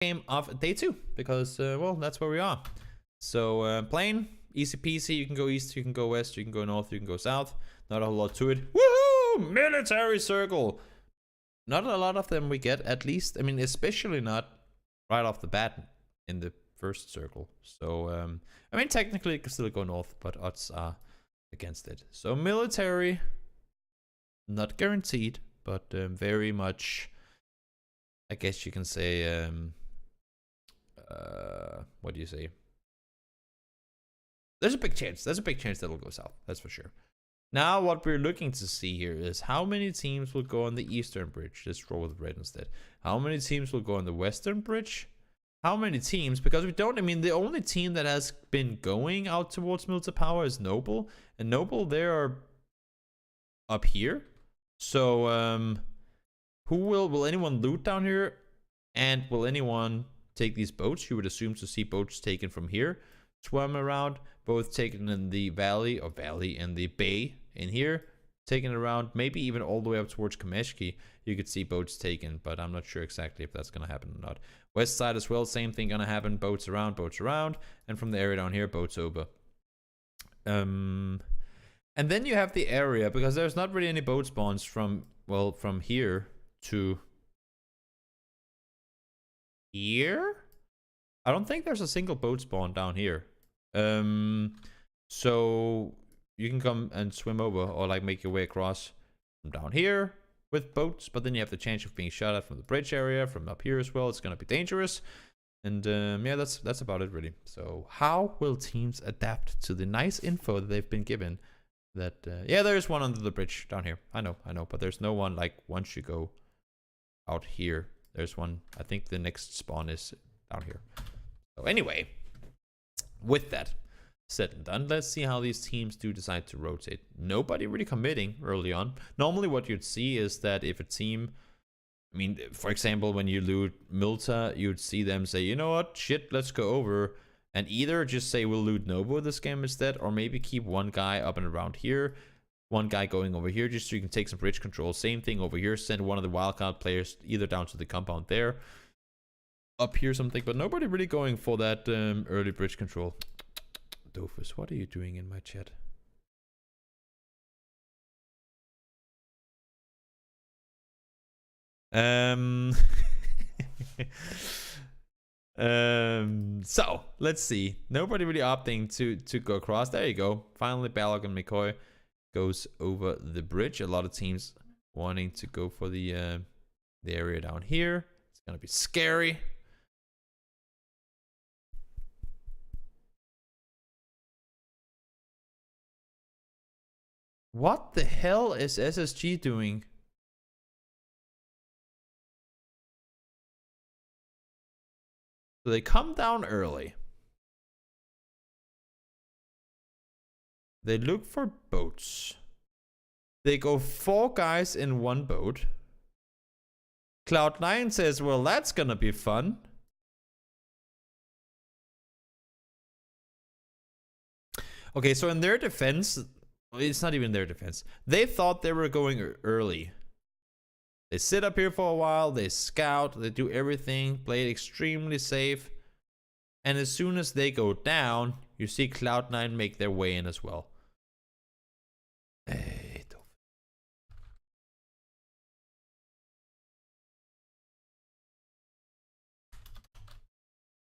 game of day 2 because, well, that's where we are. So, plane, easy peasy. You can go east, you can go west, you can go north, you can go south. Not a whole lot to it. Woohoo! Military circle. Not a lot of them we get, at least. I mean, especially not right off the bat in the first circle. So, I mean, technically it could still go north, but odds are against it. So, military, not guaranteed, but very much, I guess you can say, what do you say? There's a big chance. There's a big chance that'll go south. That's for sure. Now, what we're looking to see here is how many teams will go on the eastern bridge. Let's roll with red instead. How many teams will go on the western bridge? How many teams? Because we don't, I mean, the only team that has been going out towards military power is Noble. And Noble, they are up here. So, who will anyone loot down here? And will anyone take these boats? You would assume to see boats taken from here. Swim around, both taken in the valley in the bay in here, taken around, maybe even all the way up towards Kameshki. You could see boats taken, but I'm not sure exactly if that's gonna happen or not. West side as well, same thing gonna happen. Boats around, and from the area down here, boats over. And then you have the area, because there's not really any boat spawns from, well, from here to here. I don't think there's a single boat spawn down here. So you can come and swim over, or like make your way across from down here with boats, but then you have the chance of being shot at from the bridge area, from up here as well. It's gonna be dangerous. And yeah, that's about it really. So how will teams adapt to the nice info that they've been given? That yeah, there's one under the bridge down here. I know, but there's no one like once you go out here. There's one. I think the next spawn is down here. So anyway, with that said and done, let's see how these teams do decide to rotate. Nobody really committing early on. Normally what you'd see is that if a team, I mean, for example, when you loot Milta, you'd see them say, you know what, shit, let's go over. And either just say we'll loot Novo this game instead, or maybe keep one guy up and around here, one guy going over here just so you can take some bridge control. Same thing over here, send one of the wildcard players either down to the compound there, up here something, but nobody really going for that early bridge control. Dofus, what are you doing in my chat? So let's see. Nobody really opting to go across. There you go. Finally, Balog and McCoy goes over the bridge. A lot of teams wanting to go for the area down here. It's gonna be scary. What the hell is SSG doing? So they come down early. They look for boats. They go 4 guys in one boat. Cloud9 says, well, that's gonna be fun. Okay, so in their defense, it's not even their defense. They thought they were going early. They sit up here for a while, they scout, they do everything, play it extremely safe. And as soon as they go down, you see Cloud9 make their way in as well.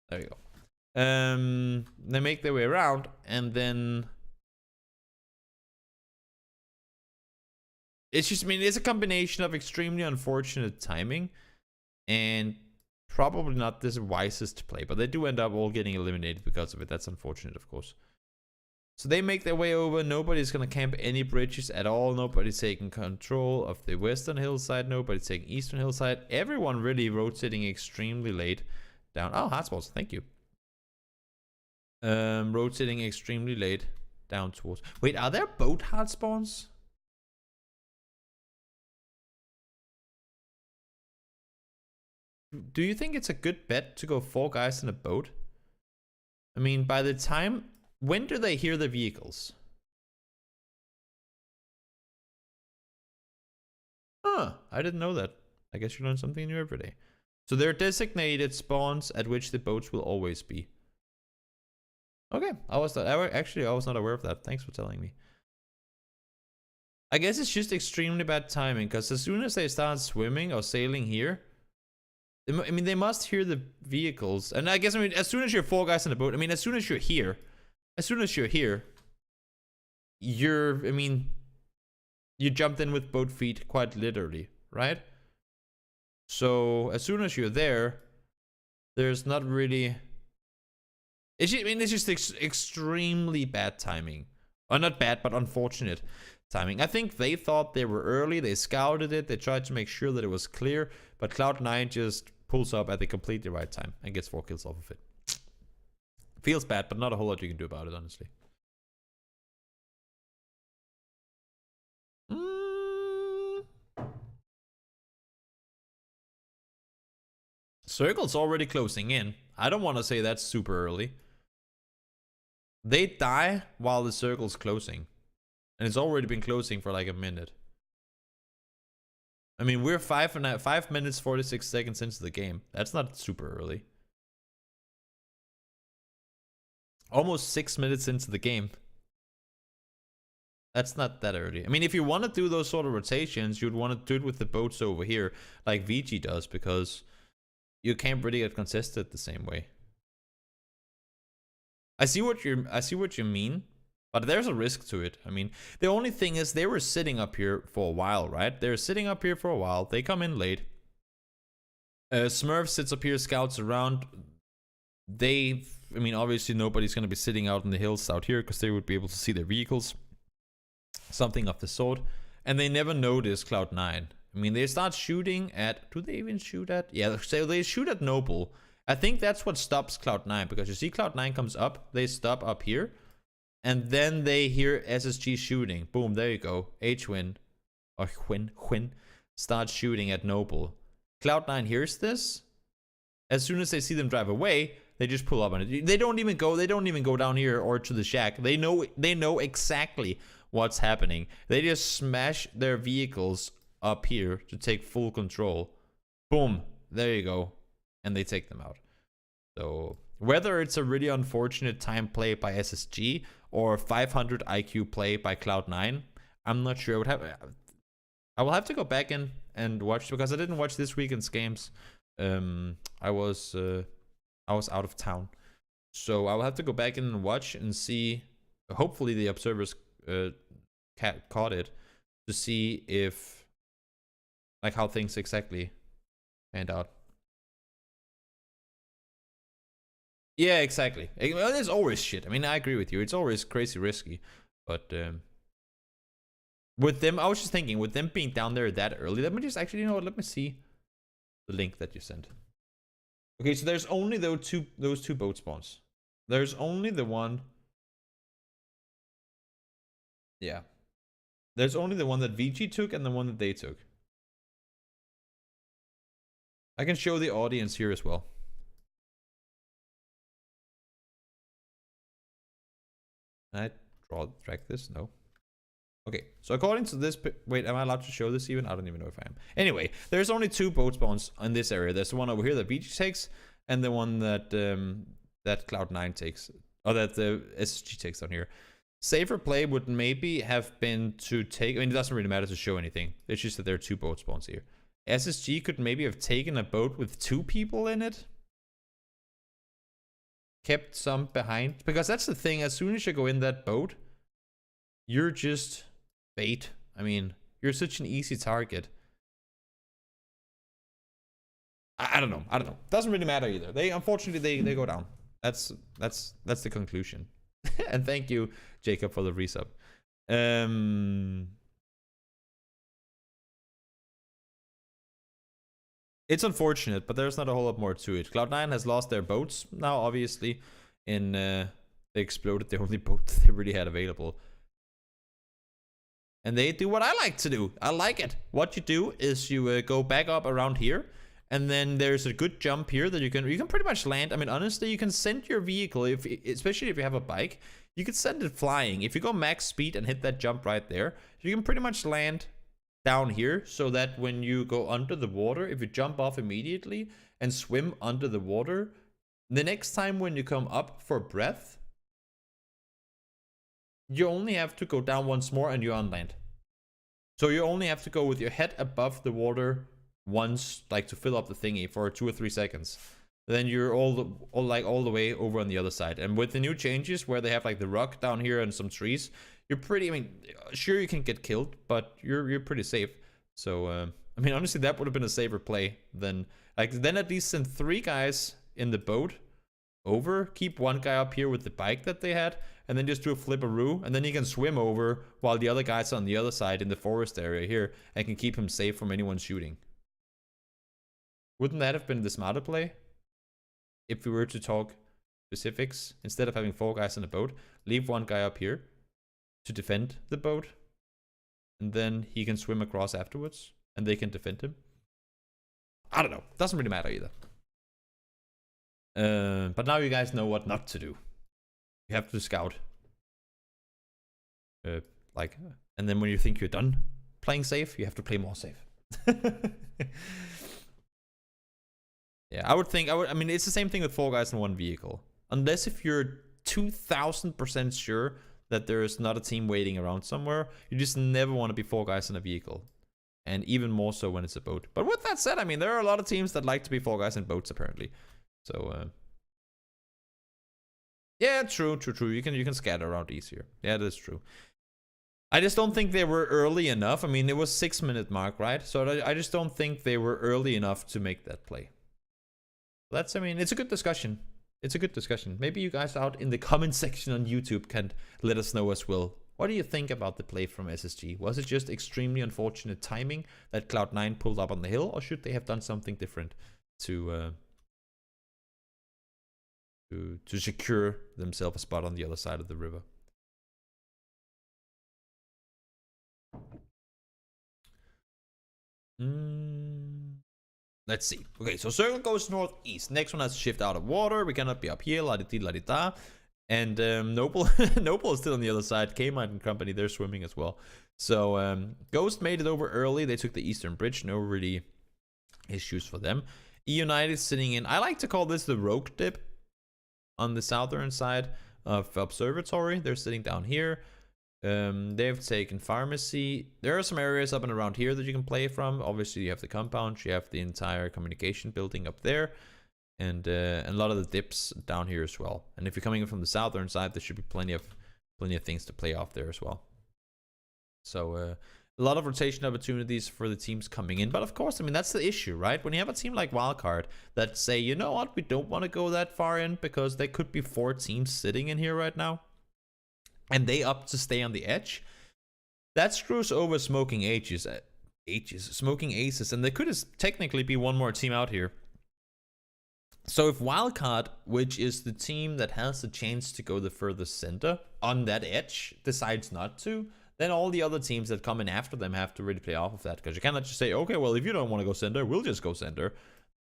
There you go. They make their way around, and then it's just, I mean, it's a combination of extremely unfortunate timing and probably not the wisest play, but they do end up all getting eliminated because of it. That's unfortunate, of course. So they make their way over. Nobody's going to camp any bridges at all. Nobody's taking control of the western hillside. Nobody's taking eastern hillside. Everyone really rotating extremely late down. Oh, hotspots. Thank you. Rotating extremely late down towards. Wait, are there boat hotspawns? Do you think it's a good bet to go 4 guys in a boat? I mean, by the time, when do they hear the vehicles? Huh, I didn't know that. I guess you learn something new every day. So there are designated spawns at which the boats will always be. Okay, I was not aware of that. Thanks for telling me. I guess it's just extremely bad timing, because as soon as they start swimming or sailing here, I mean, they must hear the vehicles. And I guess, I mean, as soon as you're 4 guys in the boat, I mean, as soon as you're here, I mean, you jumped in with both feet quite literally, right? So as soon as you're there, there's not really... it's just extremely bad timing. Or not bad, but unfortunate timing. I think they thought they were early, they scouted it, they tried to make sure that it was clear, but Cloud9 just pulls up at the completely right time and gets 4 kills off of it. Feels bad, but not a whole lot you can do about it, honestly. Circle's already closing in. I don't want to say that's super early. They die while the circle's closing. And it's already been closing for like a minute. I mean, we're 5 minutes 46 seconds into the game. That's not super early. Almost 6 minutes into the game. That's not that early. I mean, if you want to do those sort of rotations, you'd want to do it with the boats over here, like VG does, because you can't really get contested the same way. I see what you mean, but there's a risk to it. I mean, the only thing is they were sitting up here for a while, right? They're sitting up here for a while. They come in late. Smurf sits up here, scouts around. I mean, obviously nobody's going to be sitting out in the hills out here because they would be able to see their vehicles. Something of the sort. And they never notice Cloud9. I mean, they start shooting at... do they even shoot at? Yeah, so they shoot at Noble. I think that's what stops Cloud9, because you see Cloud9 comes up, they stop up here, and then they hear SSG shooting. Boom, there you go. H-Win, or Hwin, starts shooting at Noble. Cloud9 hears this. As soon as they see them drive away, they just pull up on it. They don't even go down here or to the shack. They know exactly what's happening. They just smash their vehicles up here to take full control. Boom, there you go. And they take them out. So whether it's a really unfortunate time play by SSG or 500 IQ play by Cloud9, I'm not sure. I will have to go back in and watch, because I didn't watch this weekend's games. I was out of town, so I will have to go back in and watch and see. Hopefully the observers caught it, to see if, like, how things exactly panned out. Yeah, exactly. Well, there's always shit. I mean, I agree with you. It's always crazy risky. But with them, I was just thinking, with them being down there that early, let me just actually, you know what? Let me see the link that you sent. Okay, so there's only those two boat spawns. There's only the one. Yeah. There's only the one that VG took and the one that they took. I can show the audience here as well. Can I drag this? No. Okay, so according to this, wait, am I allowed to show this even? I don't even know if I am. Anyway, there's only 2 boat spawns in this area. There's the one over here that VG takes, and the one that that Cloud9 takes, or that the SSG takes down here. Safer play would maybe have been to take, I mean, it doesn't really matter to show anything. It's just that there are 2 boat spawns here. SSG could maybe have taken a boat with 2 people in it. Kept some behind, because that's the thing. As soon as you go in that boat, you're just bait. I mean, you're such an easy target. I don't know. Doesn't really matter either. Unfortunately they go down. That's the conclusion. And thank you, Jacob, for the resub. It's unfortunate, but there's not a whole lot more to it. Cloud9 has lost their boats now, obviously. They exploded the only boat they really had available. And they do what I like to do. I like it. What you do is you go back up around here, and then there's a good jump here that you can pretty much land. I mean, honestly, you can send your vehicle, especially if you have a bike, you could send it flying. If you go max speed and hit that jump right there, you can pretty much land down here, so that when you go under the water, if you jump off immediately and swim under the water, the next time when you come up for breath, you only have to go down once more and you're on land. So you only have to go with your head above the water once, like to fill up the thingy for 2 or 3 seconds. Then you're all the way over on the other side. And with the new changes where they have like the rock down here and some trees, you're pretty, I mean, sure you can get killed, but you're pretty safe. So I mean, honestly, that would have been a safer play than, like, then at least send 3 guys in the boat over, keep 1 guy up here with the bike that they had, and then just do a flipperoo, and then he can swim over while the other guy's on the other side in the forest area here and can keep him safe from anyone shooting. Wouldn't that have been the smarter play? If we were to talk specifics, instead of having 4 guys in a boat, leave 1 guy up here to defend the boat, and then he can swim across afterwards, and they can defend him. I don't know. Doesn't really matter either. But now you guys know what not to do. You have to scout. Like, and then when you think you're done playing safe, you have to play more safe. Yeah, I mean, it's the same thing with 4 guys in 1 vehicle. Unless if you're 2000% sure that there's not a team waiting around somewhere, you just never want to be 4 guys in a vehicle. And even more so when it's a boat. But with that said, I mean, there are a lot of teams that like to be 4 guys in boats, apparently. So, yeah, true. You can scatter around easier. Yeah, that's true. I just don't think they were early enough. I mean, it was 6-minute mark, right? So I just don't think they were early enough to make that play. I mean, it's a good discussion. It's a good discussion. Maybe you guys out in the comment section on YouTube can let us know as well. What do you think about the play from SSG? Was it just extremely unfortunate timing that Cloud9 pulled up on the hill, or should they have done something different to secure themselves a spot on the other side of the river? Let's see. Okay, so circle goes northeast. Next one has to shift out of water. We cannot be up here. La-di-di-la-di-da. And Noble Noble is still on the other side. K-Mite and company, they're swimming as well. So Ghost made it over early. They took the eastern bridge. No really issues for them. E-United is sitting in, I like to call this the rogue dip on the southern side of Observatory. They're sitting down here. They've taken Pharmacy. There are some areas up and around here that you can play from. Obviously, you have the compound. You have the entire communication building up there. And a lot of the dips down here as well. And if you're coming in from the southern side, there should be plenty of things to play off there as well. So a lot of rotation opportunities for the teams coming in. But of course, I mean, that's the issue, right? When you have a team like Wildcard that say, you know what, we don't want to go that far in because there could be 4 teams sitting in here right now, and they opt to stay on the edge, that screws over Smoking Aces, Smoking Aces, and there could technically be 1 more team out here. So if Wildcard, which is the team that has the chance to go the furthest center on that edge, decides not to, then all the other teams that come in after them have to really play off of that. Because you cannot just say, okay, well, if you don't want to go center, we'll just go center.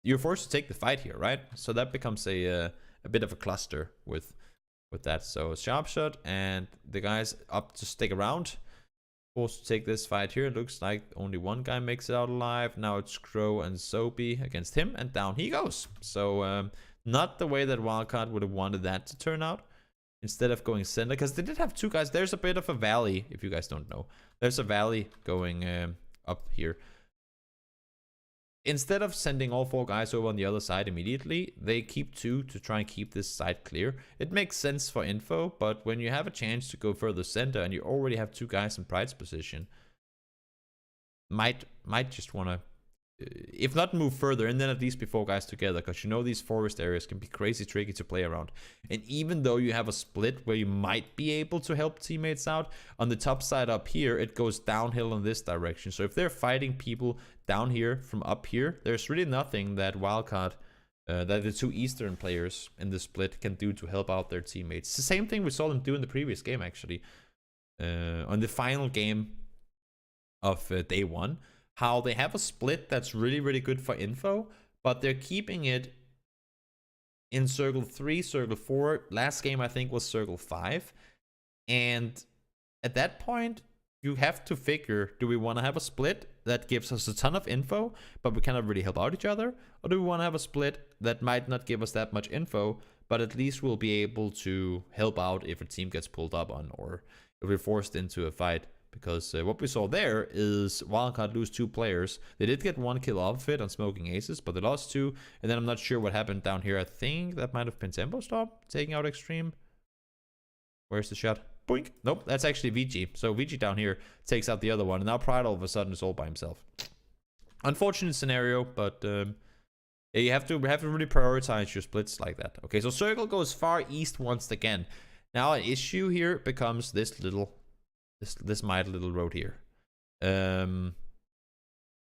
You're forced to take the fight here, right? So that becomes a bit of a cluster with that. So Sharp Shot and the guys up to stick around. Forced to take this fight here. It looks like only 1 guy makes it out alive. Now it's Crow and Soapy against him, and down he goes. So not the way that Wildcard would have wanted that to turn out. Instead of going center, because they did have 2 guys. There's a bit of a valley, if you guys don't know. There's a valley going up here. Instead of sending all 4 guys over on the other side immediately, they keep 2 to try and keep this side clear. It makes sense for info, but when you have a chance to go further center and you already have 2 guys in Pride's position, might just want to, if not move further, and then at least be 4 guys together, because you know these forest areas can be crazy tricky to play around. And even though you have a split where you might be able to help teammates out, on the top side up here, it goes downhill in this direction. So if they're fighting people down here from up here, there's really nothing that Wildcard, that the 2 Eastern players in the split can do to help out their teammates. It's the same thing we saw them do in the previous game, actually. On the final game of day 1. How they have a split that's really, really good for info, but they're keeping it in circle 3, circle 4. Last game, I think, was circle 5. And at that point, you have to figure, do we want to have a split that gives us a ton of info, but we cannot really help out each other? Or do we want to have a split that might not give us that much info, but at least we'll be able to help out if a team gets pulled up on, or if we're forced into a fight? Because what we saw there is Wildcard lose 2 players. They did get 1 kill off of it on Smoking Aces, but they lost 2. And then I'm not sure what happened down here. I think that might have been Tempo Stop taking out Extreme. Where's the shot? Boink. Nope, that's actually VG. So VG down here takes out the other one. And now Pride all of a sudden is all by himself. Unfortunate scenario, but yeah, you have to really prioritize your splits like that. Okay, so Circle goes far east once again. Now an issue here becomes this mighty little road here.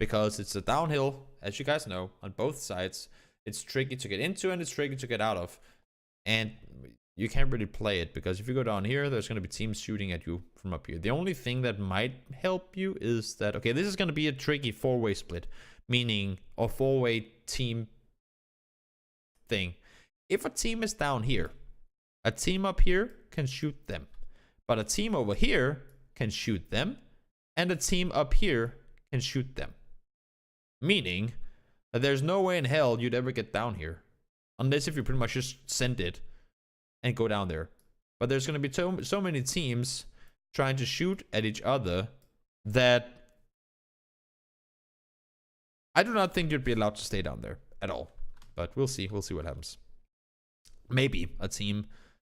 Because it's a downhill, as you guys know, on both sides. It's tricky to get into and it's tricky to get out of. And you can't really play it, because if you go down here, there's going to be teams shooting at you from up here. The only thing that might help you is that, okay, this is going to be a tricky 4-way split, meaning a 4-way team thing. If a team is down here, a team up here can shoot them, but a team over here can shoot them, and a team up here can shoot them. Meaning that there's no way in hell you'd ever get down here, unless if you pretty much just send it and go down there. But there's going to be so many teams trying to shoot at each other that I do not think you'd be allowed to stay down there at all. But we'll see. We'll see what happens. Maybe a team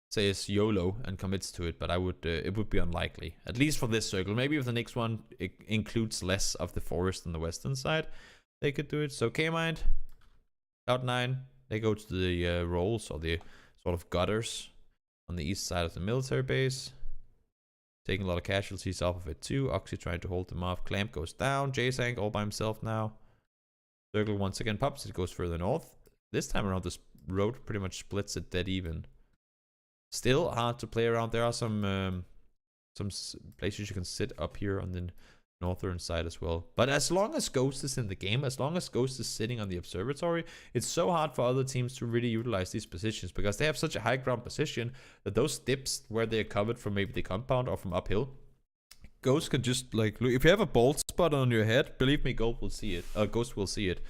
says YOLO and commits to it, but it would be unlikely. At least for this circle. Maybe if the next one includes less of the forest on the western side, they could do it. So K-Mind, Cloud9, they go to the rolls, or the sort of gutters on the east side of the military base. Taking a lot of casualties off of it too. Oxy trying to hold them off. Clamp goes down. J-Sank all by himself now. Circle once again pops. It goes further north. This time around, this road pretty much splits it dead even. Still hard to play around. There are some places you can sit up here on the northern side as well. But as long as Ghost is in the game, as long as Ghost is sitting on the observatory, it's so hard for other teams to really utilize these positions, because they have such a high ground position that those dips where they're covered from maybe the compound or from uphill, Ghost can just, like, look, if you have a bald spot on your head, believe me, Ghost will see it. Ghost will see it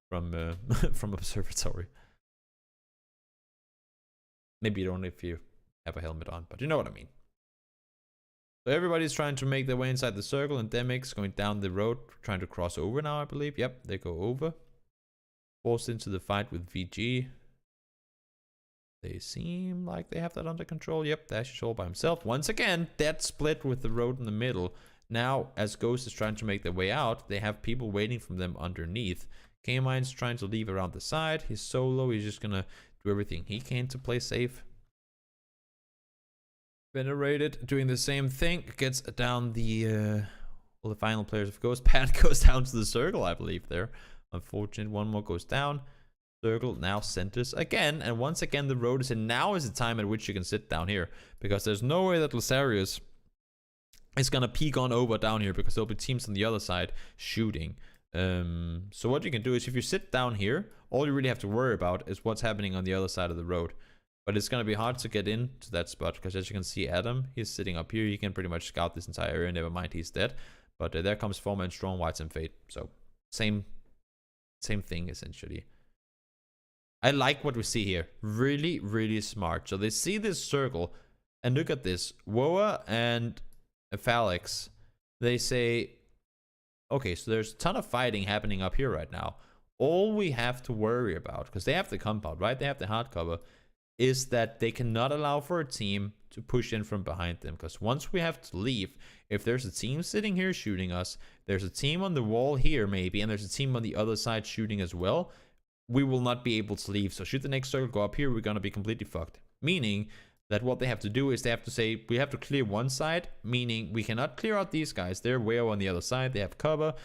from from observatory. Maybe you don't if you have a helmet on, but you know what I mean. So everybody's trying to make their way inside the circle, and Demix going down the road, trying to cross over now, I believe. Yep, they go over. Forced into the fight with VG. They seem like they have that under control. Yep, Dash is all by himself. Once again, dead split with the road in the middle. Now, as Ghost is trying to make their way out, they have people waiting for them underneath. K-Mine's trying to leave around the side. He's solo. He's just gonna do everything he can to play safe. Venerated doing the same thing, gets down the final players of Ghost. Pan goes down to the circle, I believe there. Unfortunate, one more goes down. Circle now centers again, and once again the road is in. Now is the time at which you can sit down here, because there's no way that Lasarius is gonna peek on over down here, because there'll be teams on the other side shooting. So what you can do is, if you sit down here, all you really have to worry about is what's happening on the other side of the road. But it's going to be hard to get into that spot, because as you can see, Adam, he's sitting up here. He can pretty much scout this entire area. Never mind, he's dead. But there comes Forma and Strong, Whites, and Fate. So same thing, essentially. I like what we see here. Really, really smart. So they see this circle, and look at this. Woa and Phalix, they say, okay, so there's a ton of fighting happening up here right now. All we have to worry about, because they have the compound, right? They have the hardcover, is that they cannot allow for a team to push in from behind them. Because once we have to leave, if there's a team sitting here shooting us, there's a team on the wall here maybe, and there's a team on the other side shooting as well, we will not be able to leave. So should the next circle go up here, we're going to be completely fucked. Meaning that what they have to do is they have to say, we have to clear one side, meaning we cannot clear out these guys. They're way on the other side. They have cover.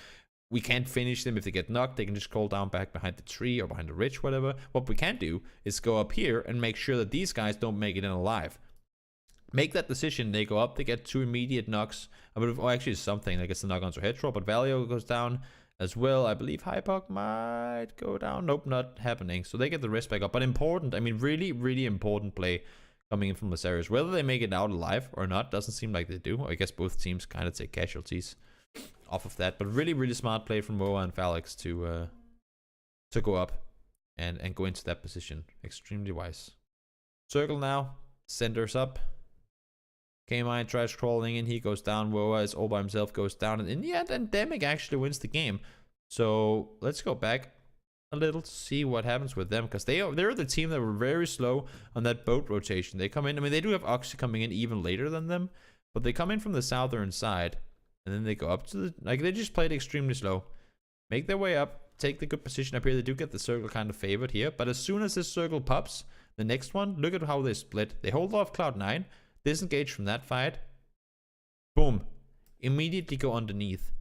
We can't finish them if they get knocked. They can just crawl down back behind the tree or behind the ridge, whatever. What we can do is go up here and make sure that these guys don't make it in alive. Make that decision. They go up. They get 2 immediate knocks. Oh, actually, something. I guess the knock onto head roll, but Valio goes down as well. I believe Hypok might go down. Nope, not happening. So they get the rest back up. But important. I mean, really, really important play. coming in from Lasarius. Whether they make it out alive or not doesn't seem like they do. I guess both teams kind of take casualties off of that. But really, really smart play from Moa and Phalix to go up and go into that position. Extremely wise. Circle now. Centers up. K-Mine tries crawling in. He goes down. Woa is all by himself. Goes down. And in the end, Endemic actually wins the game. So let's go back a little to see what happens with them. Because they're the team that were very slow on that boat rotation. They come in. I mean, they do have Oxy coming in even later than them. But they come in from the southern side. And then they go up to the... Like, they just played extremely slow. Make their way up. Take the good position up here. They do get the circle kind of favored here. But as soon as this circle pops, the next one, look at how they split. They hold off Cloud9. Disengage from that fight. Boom. Immediately go underneath.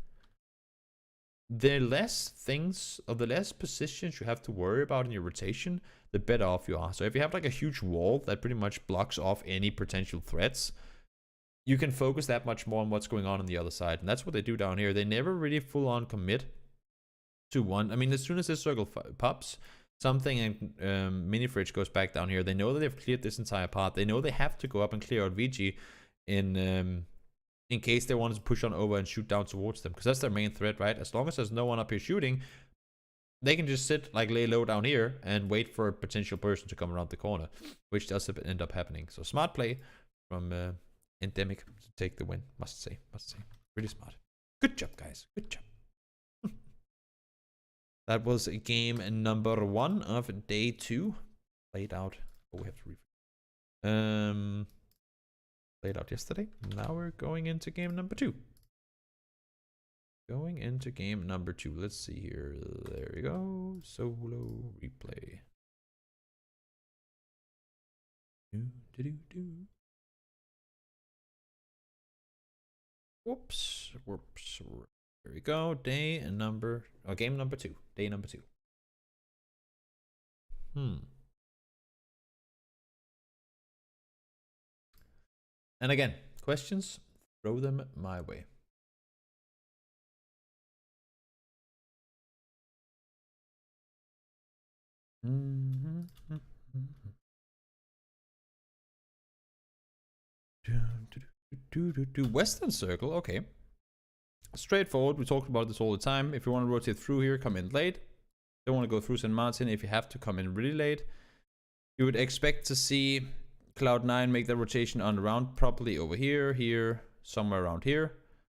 The less things, or the less positions you have to worry about in your rotation, the better off you are. So if you have like a huge wall that pretty much blocks off any potential threats, you can focus that much more on what's going on the other side. And that's what they do down here. They never really full on commit to one. I mean, as soon as this circle pops, something and mini fridge goes back down here. They know that they've cleared this entire part. They know they have to go up and clear out VG in case they want to push on over and shoot down towards them, because that's their main threat, right? As long as there's no one up here shooting, they can just sit, like, lay low down here and wait for a potential person to come around the corner, which does end up happening. So smart play from Endemic to take the win, must say. Really smart. Good job, guys. Good job. That was game number 1 of day 2. Played out. Oh, we have to played out yesterday. Now we're going into game number 2. Going into game number 2. Let's see here. There we go. Solo replay. Whoops. There we go. Game number 2. Day number 2. And again, questions, throw them my way. Western circle, okay. Straightforward, we talked about this all the time. If you want to rotate through here, come in late. Don't want to go through St. Martin. If you have to, come in really late. You would expect to see Cloud9 make that rotation on around properly over here, somewhere around here.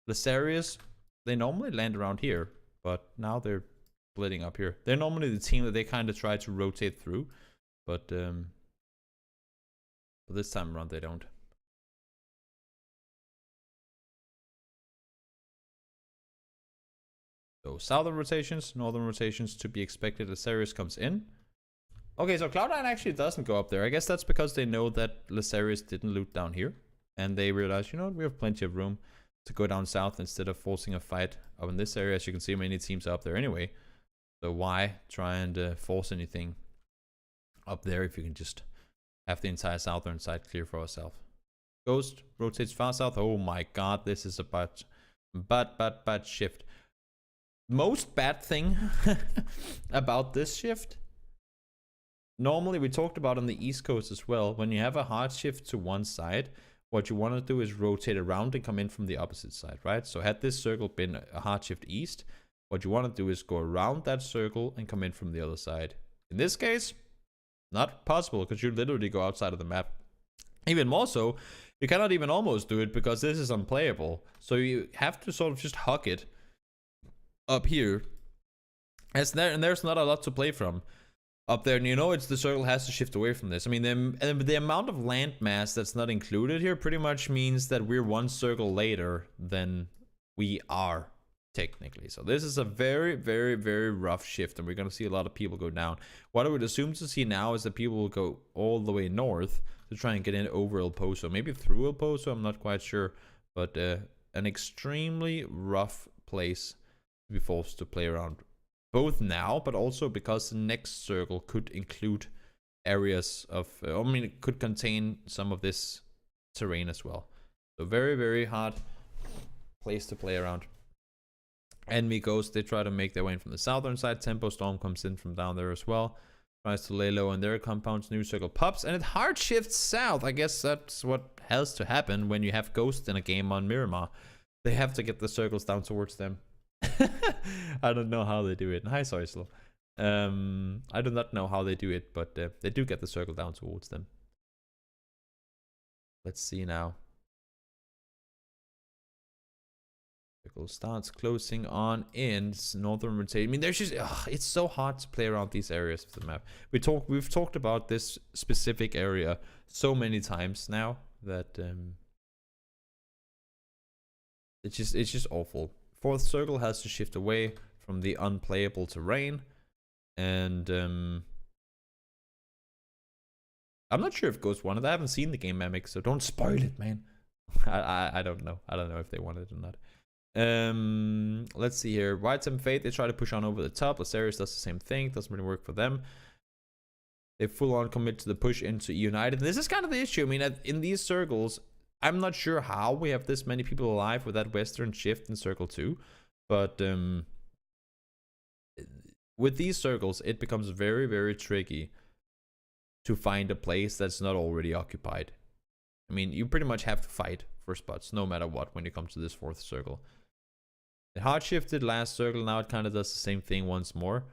Lasarius, they normally land around here, but now they're splitting up here. They're normally the team that they kind of try to rotate through, but this time around they don't. So southern rotations, northern rotations to be expected. Lasarius comes in. Okay, so Cloud9 actually doesn't go up there. I guess that's because they know that Lasarius didn't loot down here. And they realize, you know what, we have plenty of room to go down south instead of forcing a fight up in this area. As you can see, many teams are up there anyway. So why try and force anything up there if you can just have the entire southern side clear for ourselves? Ghost rotates far south. Oh my god, this is a bad shift. Most bad thing about this shift, normally we talked about on the East Coast as well, when you have a hard shift to one side, what you want to do is rotate around and come in from the opposite side, right? So had this circle been a hard shift east, what you want to do is go around that circle and come in from the other side. In this case, not possible, because you literally go outside of the map. Even more so, you cannot even almost do it because this is unplayable. So you have to sort of just hug it up here, and there's not a lot to play from up there, and you know the circle has to shift away from this. I mean, the amount of land mass that's not included here pretty much means that we're one circle later than we are technically. So this is a very, very, very rough shift, and we're gonna see a lot of people go down. What I would assume to see now is that people will go all the way north to try and get in over El Pozo, maybe through El Pozo, I'm not quite sure, but an extremely rough place to be forced to play around, both now, but also because the next circle could include areas of, I mean, it could contain some of this terrain as well. So very, very hard place to play around. Enemy Ghost, they try to make their way in from the southern side. Tempo Storm comes in from down there as well. Tries to lay low on their compounds. New circle pops, and it hard shifts south. I guess that's what has to happen when you have Ghost in a game on Miramar. They have to get the circles down towards them. I don't know how they do it. Hi, Soysel. I do not know how they do it, but they do get the circle down towards them. Let's see now. Circle starts closing on in northern rotation. I mean, there's just it's so hard to play around these areas of the map. We've talked about this specific area so many times now that it's just awful. Fourth circle has to shift away from the unplayable terrain, and I'm not sure if Ghost wanted. I haven't seen the game mimic, so don't spoil it, man. I don't know. I don't know if they wanted it or not. Let's see here. Whites and Fate, they try to push on over the top. Laserius does the same thing. Doesn't really work for them. They full on commit to the push into United. And this is kind of the issue. I mean, in these circles, I'm not sure how we have this many people alive with that Western shift in circle 2. But with these circles, it becomes very, very tricky to find a place that's not already occupied. I mean, you pretty much have to fight for spots no matter what when it comes to this fourth circle. It hard shifted last circle. Now it kind of does the same thing once more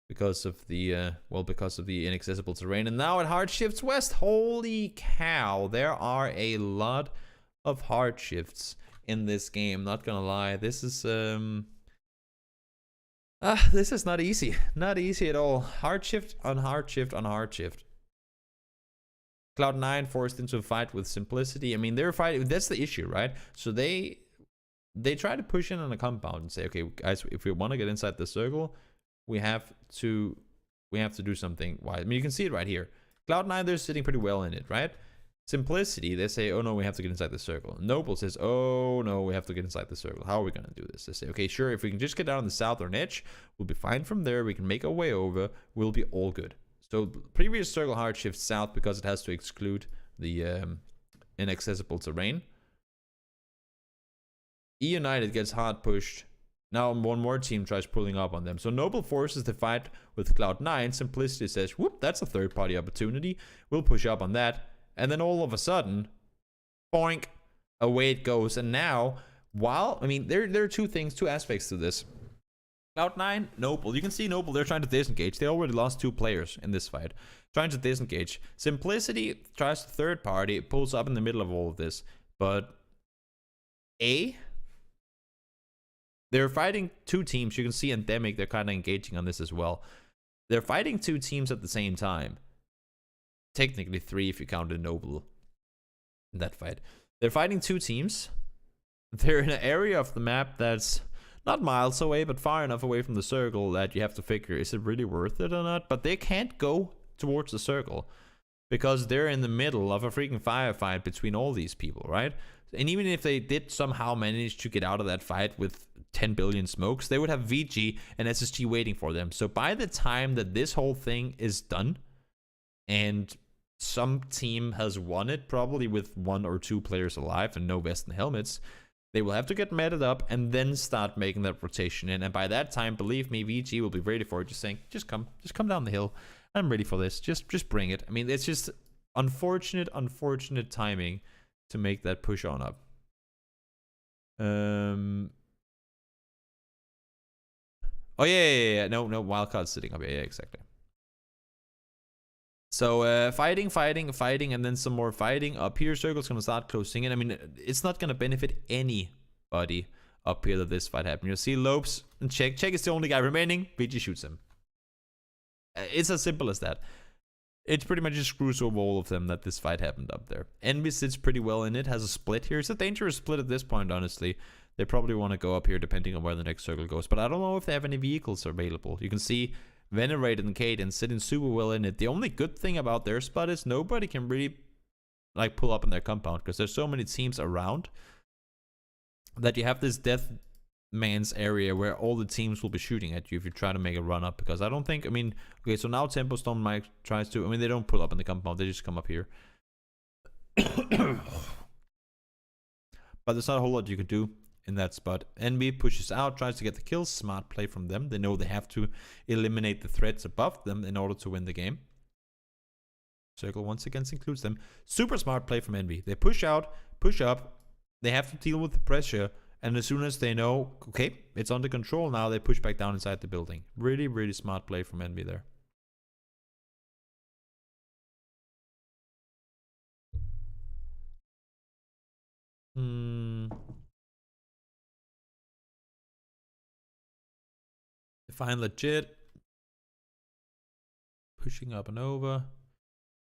because of the because of the inaccessible terrain. And now it hard shifts west. Holy cow, there are a lot of hard shifts in this game, not gonna lie. This is not easy. Not easy at all. Hard shift on hard shift on hard shift. Cloud9 forced into a fight with Simplicity. I mean, they're fighting. That's the issue, right? So they try to push in on a compound and say, okay, guys, if we want to get inside the circle, we have to do something. Why? I mean, you can see it right here. Cloud9, they're sitting pretty well in it, right? Simplicity, they say, oh no, we have to get inside the circle. Noble says, oh no, we have to get inside the circle. How are we going to do this? They say, okay, sure, if we can just get down on the southern edge, we'll be fine from there. We can make our way over. We'll be all good. So previous circle hard shifts south because it has to exclude the inaccessible terrain. E United gets hard pushed. Now one more team tries pulling up on them. So Noble forces the fight with Cloud9. Simplicity says, whoop, that's a third party opportunity. We'll push up on that. And then all of a sudden, boink, away it goes. And now, I mean, there are two aspects to this. Cloud9, Noble. You can see Noble, they're trying to disengage. They already lost 2 players in this fight. Trying to disengage. Simplicity tries to third party, pulls up in the middle of all of this. But they're fighting 2 teams. You can see Endemic, they're kind of engaging on this as well. They're fighting 2 teams at the same time. Technically 3 if you count a Noble in that fight. They're fighting 2 teams. They're in an area of the map that's not miles away, but far enough away from the circle that you have to figure, is it really worth it or not? But they can't go towards the circle because they're in the middle of a freaking firefight between all these people, right? And even if they did somehow manage to get out of that fight with 10 billion smokes, they would have VG and SSG waiting for them. So by the time that this whole thing is done and some team has won it, probably with 1 or 2 players alive and no vest and helmets, they will have to get matted up and then start making that rotation in. And by that time, believe me, VG will be ready for it. Just saying, just come down the hill. I'm ready for this. Just bring it. I mean, it's just unfortunate timing to make that push on up. Oh yeah. No, wildcard's sitting up. Yeah, exactly. So fighting, and then some more fighting. Up here, circle's gonna start closing in. I mean, it's not gonna benefit anybody up here that this fight happened. You'll see Lopes and Check. Check is the only guy remaining. VG shoots him. It's as simple as that. It pretty much just screws over all of them that this fight happened up there. Envy sits pretty well in it, has a split here. It's a dangerous split at this point, honestly. They probably want to go up here depending on where the next circle goes. But I don't know if they have any vehicles available. You can see Venerated and Caden sitting super well in it. The only good thing about their spot is nobody can really like pull up in their compound because there's so many teams around that you have this death man's area where all the teams will be shooting at you if you try to make a run up. Because I don't think, I mean, okay, so now Tempo Storm Mike tries to, I mean, they don't pull up in the compound, they just come up here. But there's not a whole lot you can do. in that spot. NB pushes out, tries to get the kills. Smart play from them. They know they have to eliminate the threats above them in order to win the game. Circle once again includes them. Super smart play from NB. They push out, push up. They have to deal with the pressure. And as soon as they know, okay, it's under control now, they push back down inside the building. Really, really smart play from NB there. Define legit. Pushing up and over.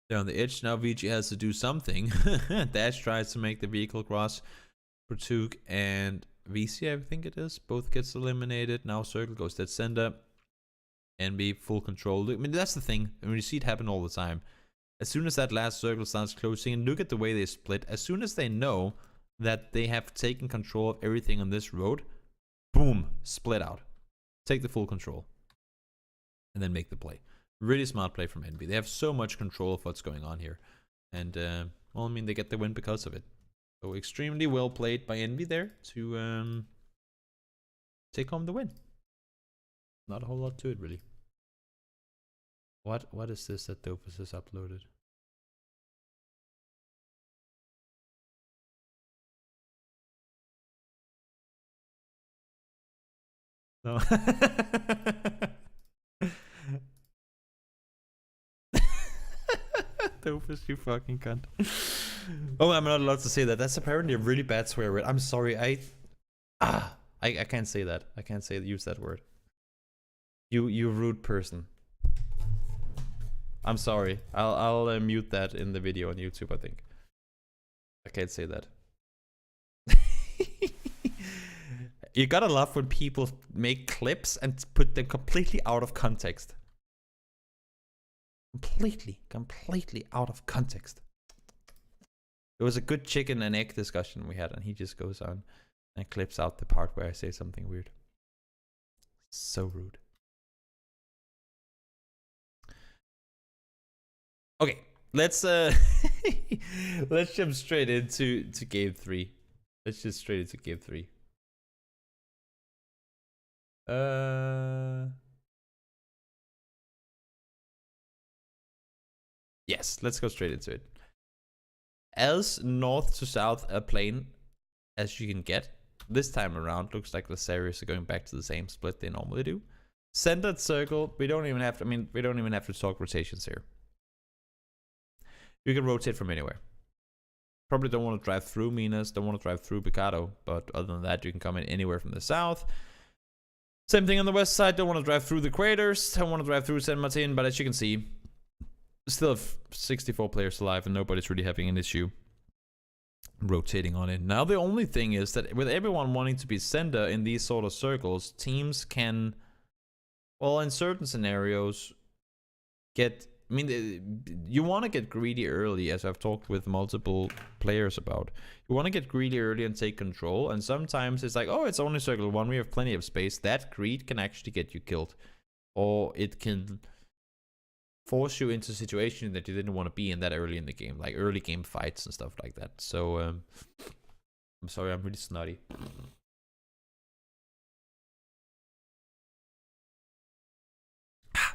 They're on the edge now. VG has to do something. Dash tries to make the vehicle cross. Pratuk and VC, I think it is. Both gets eliminated. Now Circle goes dead center. NB full control. I mean, that's the thing. I mean, you see it happen all the time. As soon as that last circle starts closing, and look at the way they split. As soon as they know that they have taken control of everything on this road, boom, split out. Take the full control. And then make the play. Really smart play from NB. They have so much control of what's going on here. And, well, I mean, they get the win because of it. So extremely well played by NB there to take home the win. Not a whole lot to it, really. What is this that Dopus has uploaded? No. Dopus, you fucking cunt. Oh, I'm not allowed to say that. That's apparently a really bad swear word. I'm sorry. I can't say that. I can't use that word. You rude person. I'm sorry. I'll mute that in the video on YouTube, I think. I can't say that. You gotta love when people make clips and put them completely out of context. Completely out of context. It was a good chicken and egg discussion we had, and he just goes on and clips out the part where I say something weird. So rude. Okay, let's let's jump straight into game 3. Let's just straight into game 3. Yes, let's go straight into it. As north to south a plane as you can get. This time around, looks like the series are going back to the same split they normally do. Centered circle. We don't even have to talk rotations here. You can rotate from anywhere. Probably don't want to drive through Minas, don't want to drive through Picado, but other than that, you can come in anywhere from the south. Same thing on the west side, don't want to drive through the craters, don't want to drive through San Martin, but as you can see, still have 64 players alive and nobody's really having an issue rotating on it. Now the only thing is that with everyone wanting to be center in these sort of circles, teams can, well, in certain scenarios, get... I mean, you want to get greedy early, as I've talked with multiple players about. You want to get greedy early and take control, and sometimes it's like, oh, it's only circle 1, we have plenty of space. That greed can actually get you killed. Or it can force you into a situation that you didn't want to be in that early in the game, like early game fights and stuff like that. So, I'm sorry, I'm really snotty.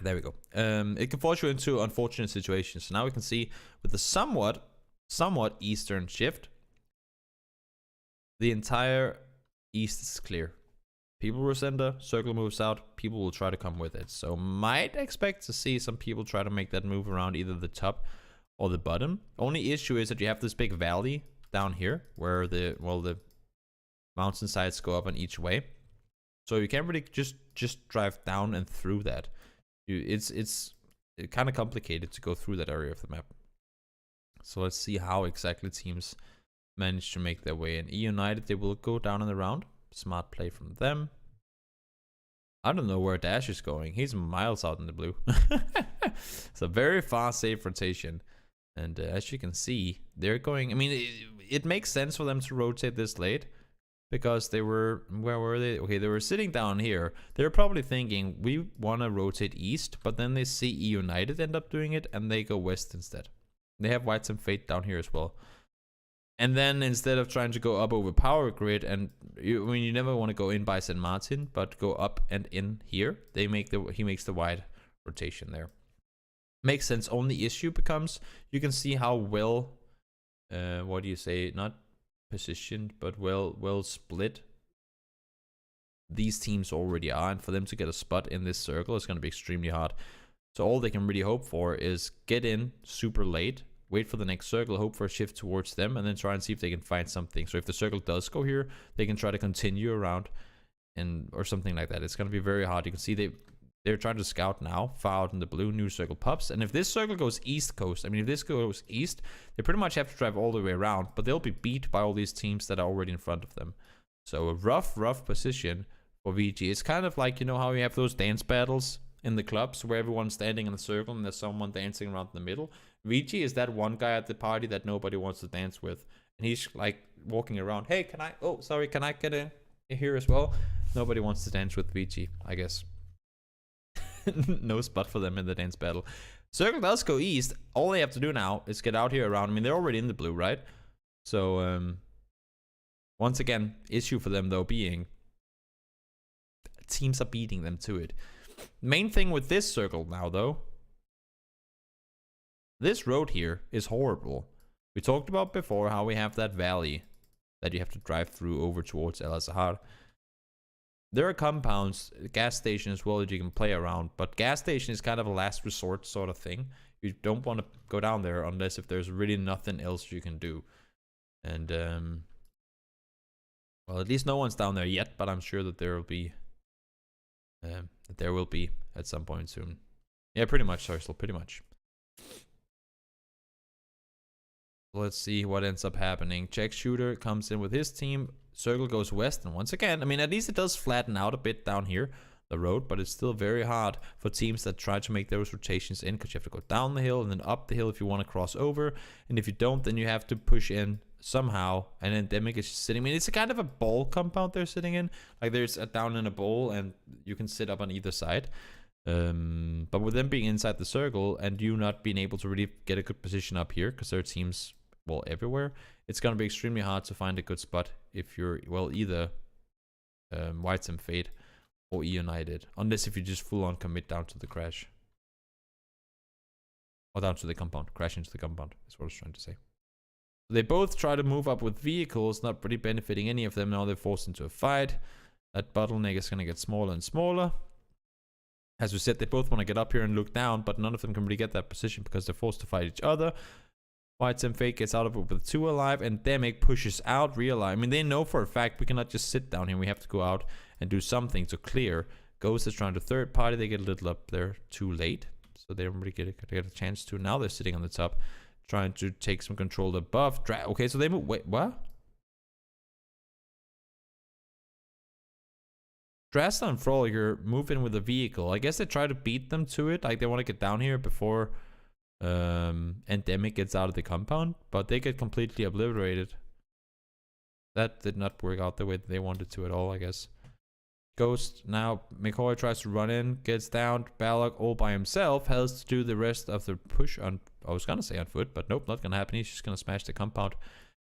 There we go. It can force you into unfortunate situations. So now we can see with the somewhat eastern shift, the entire east is clear. People will center, circle moves out, people will try to come with it. So might expect to see some people try to make that move around either the top or the bottom. Only issue is that you have this big valley down here where the mountain sides go up on each way. So you can't really just drive down and through that. It's kind of complicated to go through that area of the map. So let's see how exactly teams manage to make their way in. E United, they will go down and around. Smart play from them. I don't know where Dash is going. He's miles out in the blue. It's a very fast, safe rotation. And as you can see, they're going... I mean, it makes sense for them to rotate this late. Because they were... Where were they? Okay, they were sitting down here. They're probably thinking, we want to rotate east. But then they see E United end up doing it. And they go west instead. They have Whites and Fate down here as well. And then instead of trying to go up over power grid, and you never want to go in by St. Martin, but go up and in here, he makes the wide rotation there. Makes sense. Only issue becomes, you can see how well, what do you say, not positioned, but well split these teams already are, and for them to get a spot in this circle is going to be extremely hard. So all they can really hope for is get in super late, wait for the next circle, hope for a shift towards them, and then try and see if they can find something. So if the circle does go here, they can try to continue around or something like that. It's going to be very hard. You can see they're trying to scout now, far out in the blue, new circle pops. And if this circle goes east coast, I mean, if this goes east, they pretty much have to drive all the way around, but they'll be beat by all these teams that are already in front of them. So a rough position for VG. It's kind of like, you know how you have those dance battles in the clubs where everyone's standing in a circle and there's someone dancing around in the middle. VG is that one guy at the party that nobody wants to dance with, and he's like walking around, hey, can I get in here as well? Nobody wants to dance with VG, I guess. No spot for them in the dance battle. Circle does go east. All they have to do now is get out here around. I mean, they're already in the blue, right? So once again, issue for them though being teams are beating them to it. Main thing with this circle now though, this road here is horrible. We talked about before how we have that valley that you have to drive through over towards El Azhar. There are compounds, gas station as well that you can play around, but gas station is kind of a last resort sort of thing. You don't want to go down there unless if there's really nothing else you can do. And well, at least no one's down there yet, but I'm sure that there will be at some point soon. Yeah, pretty much, Sorsel, pretty much. Let's see what ends up happening. Check Shooter comes in with his team. Circle goes west, and once again, I mean, at least it does flatten out a bit down here, the road, but it's still very hard for teams that try to make those rotations in, because you have to go down the hill and then up the hill if you want to cross over, and if you don't, then you have to push in somehow. And Endemic is just sitting, I mean, it's a kind of a bowl compound they're sitting in, like there's a down in a bowl and you can sit up on either side. But with them being inside the circle and you not being able to really get a good position up here, because there are teams, well, everywhere, it's going to be extremely hard to find a good spot if you're, well, either Whites and Fate or United, unless if you just full on commit down to the crash. Or down to the compound, crash into the compound is what I was trying to say. They both try to move up with vehicles, not really benefiting any of them. Now they're forced into a fight. That bottleneck is going to get smaller and smaller. As we said, they both want to get up here and look down, but none of them can really get that position because they're forced to fight each other. Whites and Fate gets out of it with 2 alive, and Demic pushes out realize. I mean, they know for a fact we cannot just sit down here. We have to go out and do something to clear. Ghost is trying to third party. They get a little up there too late, so they don't really get a chance to. Now they're sitting on the top, trying to take some control above. Okay, so they move. Wait, what? Drasta and Froliger move in with a vehicle. I guess they try to beat them to it. Like they want to get down here before Endemic gets out of the compound, but they get completely obliterated. That did not work out the way they wanted to at all, I guess. Ghost now, McCoy tries to run in, gets down. Balog all by himself has to do the rest of the push on, I was gonna say on foot, but nope, not gonna happen. He's just gonna smash the compound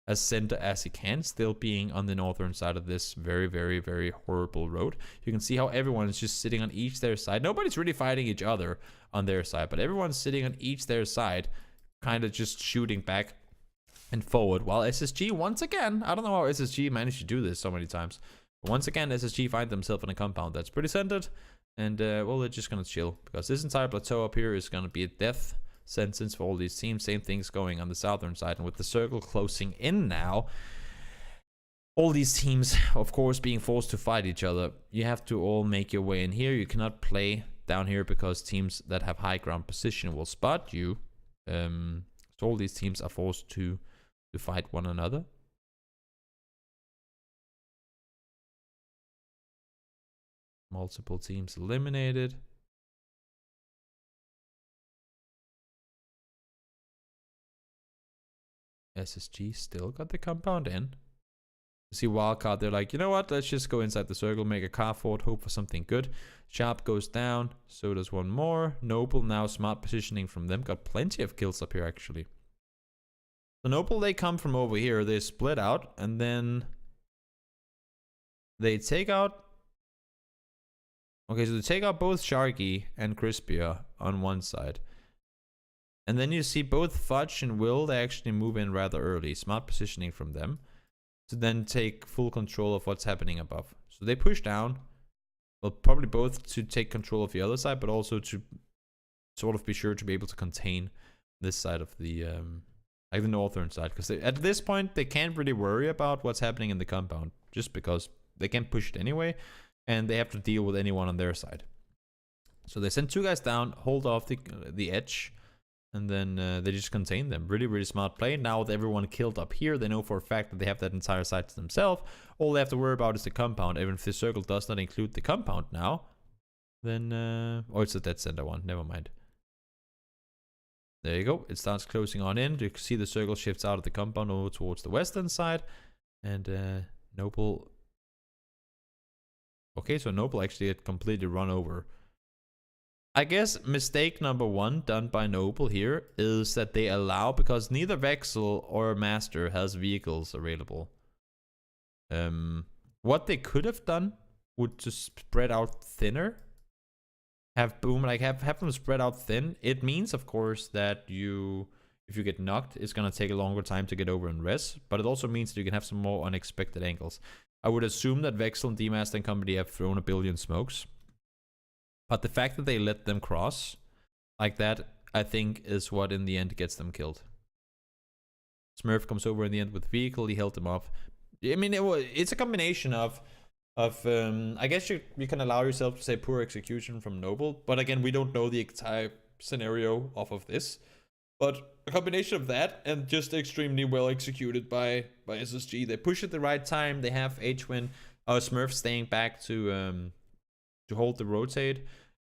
as center as he can, still being on the northern side of this very, very, very horrible road. You can see how everyone is just sitting on each their side. Nobody's really fighting each other on their side, but everyone's sitting on each their side, kind of just shooting back and forward, while SSG, once again, I don't know how SSG managed to do this so many times, but once again, SSG find themselves in a compound that's pretty centered, and well, they're just gonna chill, because this entire plateau up here is gonna be a death sentence for all these teams. Same things going on the southern side, and with the circle closing in now, all these teams, of course, being forced to fight each other. You have to all make your way in here. You cannot play down here because teams that have high ground position will spot you. So all these teams are forced to fight one another. Multiple teams eliminated. SSG still got the compound in. You see Wildcard, they're like, you know what, let's just go inside the circle, make a car fort, hope for something good. Sharp goes down, so does one more. Noble now, smart positioning from them, got plenty of kills up here actually. So Noble, they come from over here. They split out, and then they take out... Okay, so they take out both Sharky and Crispia on one side. And then you see both Fudge and Will, they actually move in rather early. Smart positioning from them to then take full control of what's happening above. So they push down. Well, probably both to take control of the other side, but also to sort of be sure to be able to contain this side of the... like the northern side. Because at this point, they can't really worry about what's happening in the compound. Just because they can't push it anyway. And they have to deal with anyone on their side. So they send 2 guys down, hold off the edge, and then they just contain them. Really, really smart play. Now with everyone killed up here, they know for a fact that they have that entire side to themselves. All they have to worry about is the compound. Even if the circle does not include the compound now, then... oh, it's a dead center one. Never mind. There you go. It starts closing on in. You can see the circle shifts out of the compound over towards the western side. And Noble... Okay, so Noble actually had completely run over. I guess mistake number 1 done by Noble here is that they allow, because neither Vexel or Master has vehicles available. What they could have done would just spread out thinner. Have Boom, like have them spread out thin. It means, of course, that if you get knocked, it's gonna take a longer time to get over and res. But it also means that you can have some more unexpected angles. I would assume that Vexel and D-Master and company have thrown a billion smokes. But the fact that they let them cross like that, I think, is what in the end gets them killed. Smurf comes over in the end with vehicle. He held them off. I mean, it's a combination of I guess you can allow yourself to say poor execution from Noble. But again, we don't know the entire scenario off of this. But a combination of that and just extremely well executed by SSG. They push at the right time. They have H-Win, Smurf staying back to hold the rotate.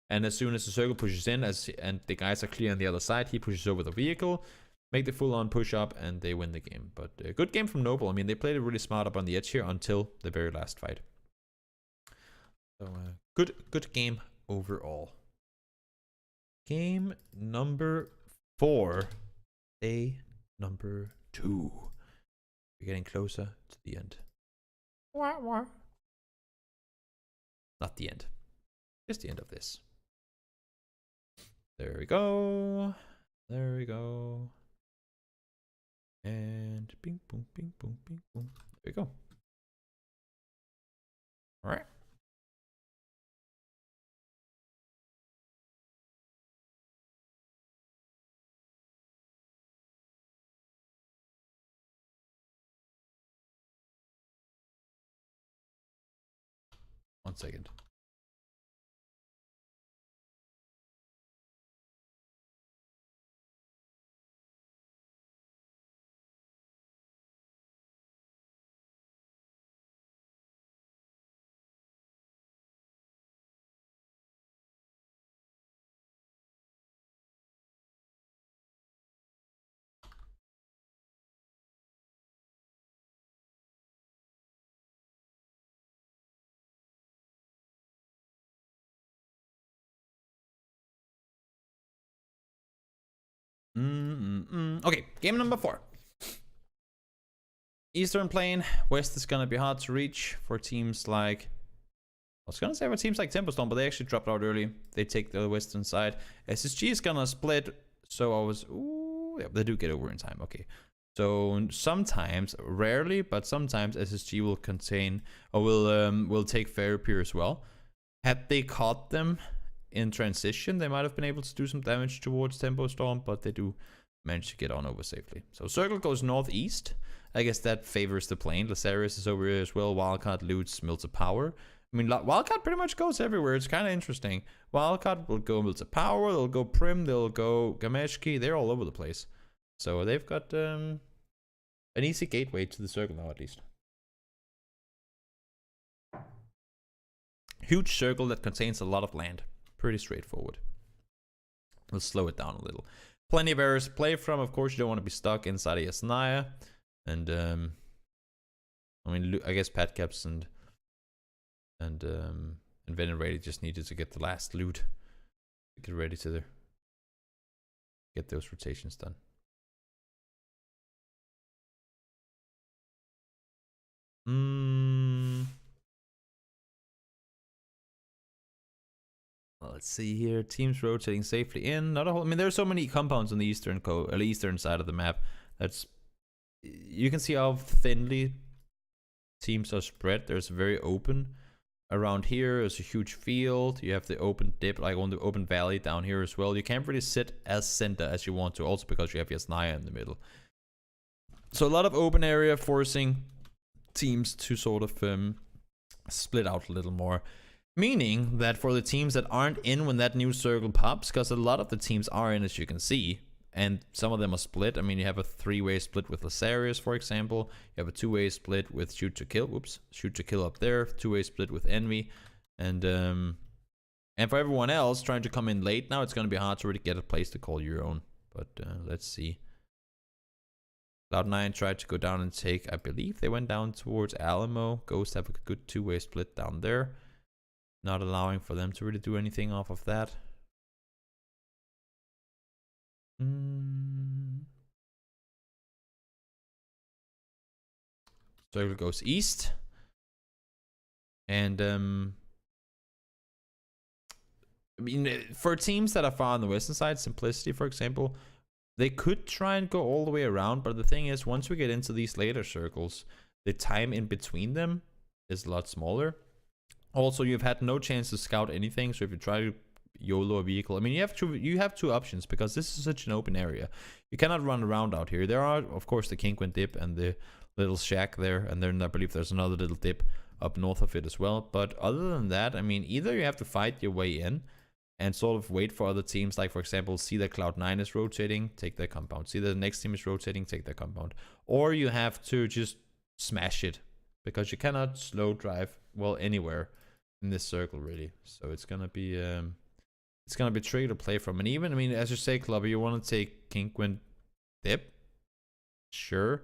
And as soon as the circle pushes in, and the guys are clear on the other side, he pushes over the vehicle, make the full-on push-up, and they win the game. But a good game from Noble. I mean, they played it really smart up on the edge here until the very last fight. So, good game overall. Game number 4. Day number 2. We're getting closer to the end. Not the end. Just the end of this. There we go. There we go. And bing, boom, bing, boom, bing, boom. There we go. All right. One second. Okay, game number 4. Eastern Plain. West is gonna be hard to reach for teams like... I was gonna say for teams like Temperstorm, but they actually dropped out early. They take the western side. SSG is gonna split, so I was... Ooh, yeah, they do get over in time, okay. So sometimes, rarely, but sometimes SSG will contain... or will take Fairpier as well. Had they caught them in transition, they might have been able to do some damage towards Tempo Storm, but they do manage to get on over safely. So Circle goes northeast. I guess that favors the plane. Lasarius is over here as well. Wildcard loots Mills of Power. I mean, Wildcard pretty much goes everywhere. It's kind of interesting. Wildcard will go Mills of Power. They'll go Prim. They'll go Gameshki. They're all over the place. So they've got an easy gateway to the Circle now, at least. Huge circle that contains a lot of land. Pretty straightforward. We'll slow it down a little. Plenty of areas to play from. Of course, you don't want to be stuck inside of Yasnaya. And, I mean, I guess Padcaps and Venerated just needed to get the last loot. Get ready to get those rotations done. Let's see here. Teams rotating safely in. Not a whole. I mean, there's so many compounds on the eastern side of the map. That's you can see how thinly teams are spread. There's very open around here. There's a huge field. You have the open dip, like on the open valley down here as well. You can't really sit as center as you want to, also because you have Yasnaya in the middle. So a lot of open area forcing teams to sort of split out a little more. Meaning that for the teams that aren't in when that new circle pops, because a lot of the teams are in, as you can see, and some of them are split. I mean, you have a 3-way split with Lasarius, for example. You have a 2-way split with Shoot to Kill. Whoops, Shoot to Kill up there. 2-way split with Envy, and for everyone else trying to come in late now, it's going to be hard to really get a place to call your own. But let's see. Cloud9 tried to go down and take. I believe they went down towards Alamo. Ghost have a good 2-way split down there. Not allowing for them to really do anything off of that. Circle goes east. And I mean, for teams that are far on the western side, Simplicity, for example, they could try and go all the way around. But the thing is, once we get into these later circles, the time in between them is a lot smaller. Also, you've had no chance to scout anything, so if you try to YOLO a vehicle, I mean, you have two options, because this is such an open area. You cannot run around out here. There are, of course, the Kinkwind dip and the little shack there, and then I believe there's another little dip up north of it as well. But other than that, I mean, either you have to fight your way in and sort of wait for other teams, like, for example, see that Cloud9 is rotating, take their compound. See that the next team is rotating, take their compound. Or you have to just smash it, because you cannot slow drive, well, anywhere in this circle, really. So it's gonna be tricky to play from. And even, I mean, as you say, Clubber, you want to take Kinkwind dip, sure.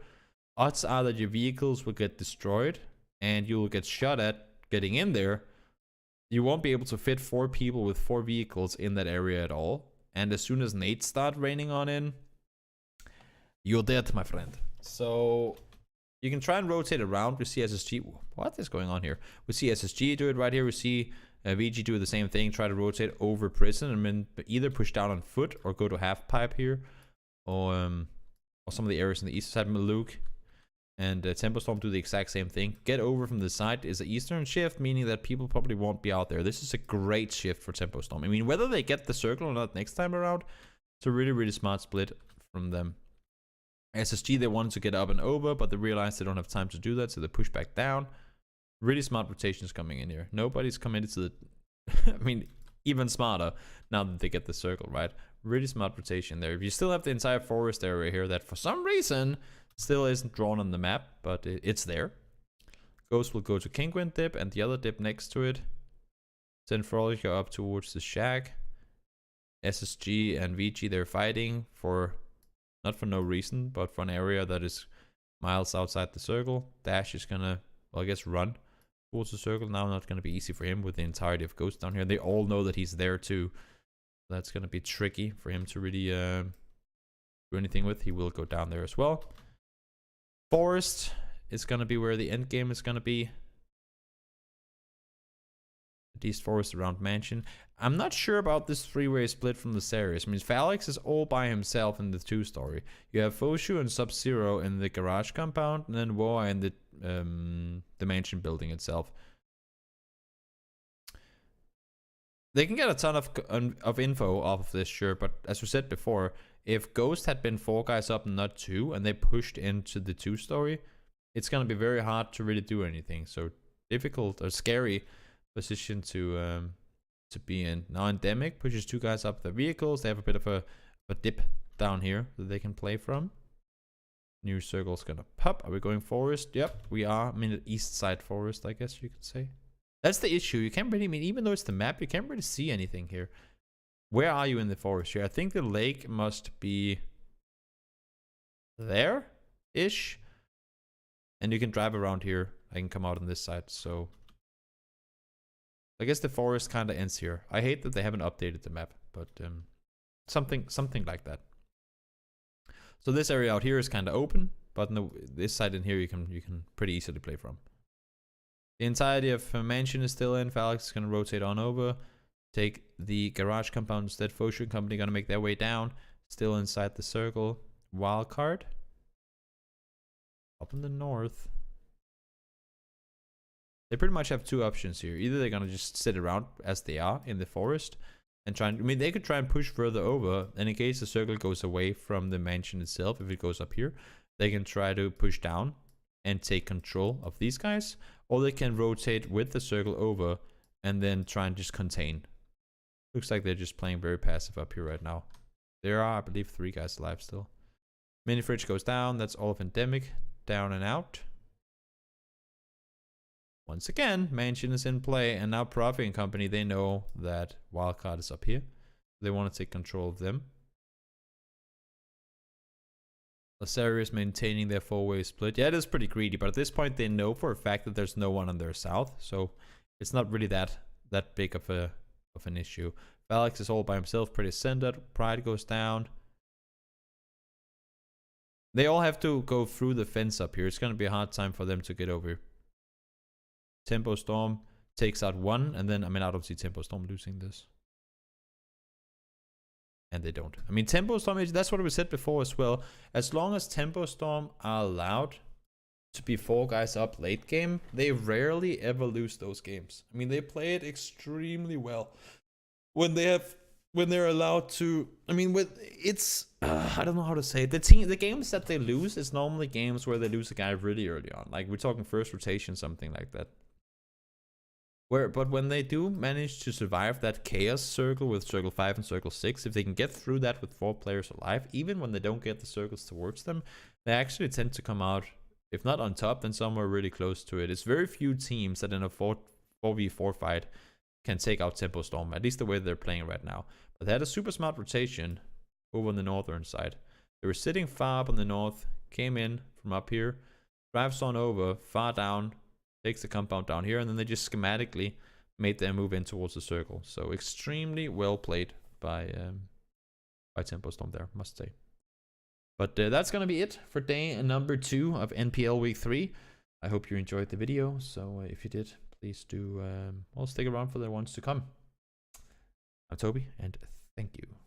Odds are that your vehicles will get destroyed and you will get shot at getting in there. You won't be able to fit 4 people with 4 vehicles in that area at all. And as soon as nades start raining on in, you're dead, my friend. So you can try and rotate around. We see SSG. What is going on here? We see SSG do it right here. We see VG do the same thing. Try to rotate over prison and then either push down on foot or go to half pipe here, or some of the areas in the east side. Maluk and Tempo Storm do the exact same thing. Get over from the side is the eastern shift, meaning that people probably won't be out there. This is a great shift for Tempo Storm. I mean, whether they get the circle or not next time around, it's a really, really smart split from them. SSG, they wanted to get up and over, but they realized they don't have time to do that, so they push back down. Really smart rotations coming in here. Nobody's committed to the... I mean, even smarter now that they get the circle, right? Really smart rotation there. If you still have the entire forest area here that for some reason still isn't drawn on the map, but it's there. Ghost will go to Kinkwind dip and the other dip next to it. Send Frolic up towards the shack. SSG and VG, they're fighting for... not for no reason, but for an area that is miles outside the circle. Dash is gonna, well, I guess, run towards the circle now. Not gonna be easy for him with the entirety of Ghost down here. They all know that he's there too. That's gonna be tricky for him to really do anything with. He will go down there as well. Forest is gonna be where the end game is gonna be. East Forest around Mansion. I'm not sure about this 3-way split from the series. I mean, Phalix is all by himself in the 2-story. You have Foshu and Sub-Zero in the garage compound, and then Woa in the mansion building itself. They can get a ton of info off of this, sure, but as we said before, if Ghost had been 4 guys up and not 2, and they pushed into the 2-story, it's gonna be very hard to really do anything. So difficult or scary position to be in. Now Endemic pushes 2 guys up their vehicles. They have a bit of a dip down here that they can play from. New circle's gonna pop. Are we going forest? Yep, we are. I mean, the east side forest, I guess you could say. That's the issue. You can't really, I mean, even though it's the map, you can't really see anything here. Where are you in the forest here? I think the lake must be there-ish. And you can drive around here. I can come out on this side, so... I guess the forest kind of ends here. I hate that they haven't updated the map, but something like that. So this area out here is kind of open, but no, this side in here you can pretty easily play from. The entirety of Mansion is still in. Phalix is going to rotate on over. take the garage compound instead. Fortune Company gonna make their way down, still inside the circle. Wild card up in the north. They pretty much have two options here. Either they're gonna just sit around as they are in the forest and try and, I mean, they could try and push further over, and in case the circle goes away from the mansion itself, if it goes up here, they can try to push down and take control of these guys, or they can rotate with the circle over and then try and just contain. Looks like they're just playing very passive up here right now. There are, I believe, 3 guys alive still. Mini fridge goes down. That's all of endemic. Down and out. Once again, mansion is in play, and now Profit and Company, they know that wildcard is up here. They want to take control of them. Lasarius maintaining their 4-way split. Yeah, it is pretty greedy, but at this point they know for a fact that there's no one on their south, so it's not really that big of an issue. Valix is all by himself, pretty centered. Pride goes down. They all have to go through the fence up here. It's going to be a hard time for them to get over. Tempo Storm takes out 1, and then, I mean, I don't see Tempo Storm losing this. And they don't. I mean, Tempo Storm, that's what we said before as well. As long as Tempo Storm are allowed to be 4 guys up late game, they rarely ever lose those games. I mean, they play it extremely well. When they're allowed to, I mean, I don't know how to say it. The games that they lose is normally games where they lose a guy really early on. Like, we're talking first rotation, something like that. But when they do manage to survive that chaos circle with circle 5 and circle 6, if they can get through that with 4 players alive, even when they don't get the circles towards them, they actually tend to come out, if not on top, then somewhere really close to it. It's very few teams that in a 4v4 fight can take out Tempo Storm, at least the way they're playing right now. But they had a super smart rotation over on the northern side. They were sitting far up on the north, came in from up here, drives on over, far down, takes the compound down here, and then they just schematically made their move in towards the circle. So extremely well played by Tempo Storm there, must say. But that's going to be it for day number 2 of NPL week 3. I hope you enjoyed the video. So if you did, please do well, stick around for the ones to come. I'm Toby, and thank you.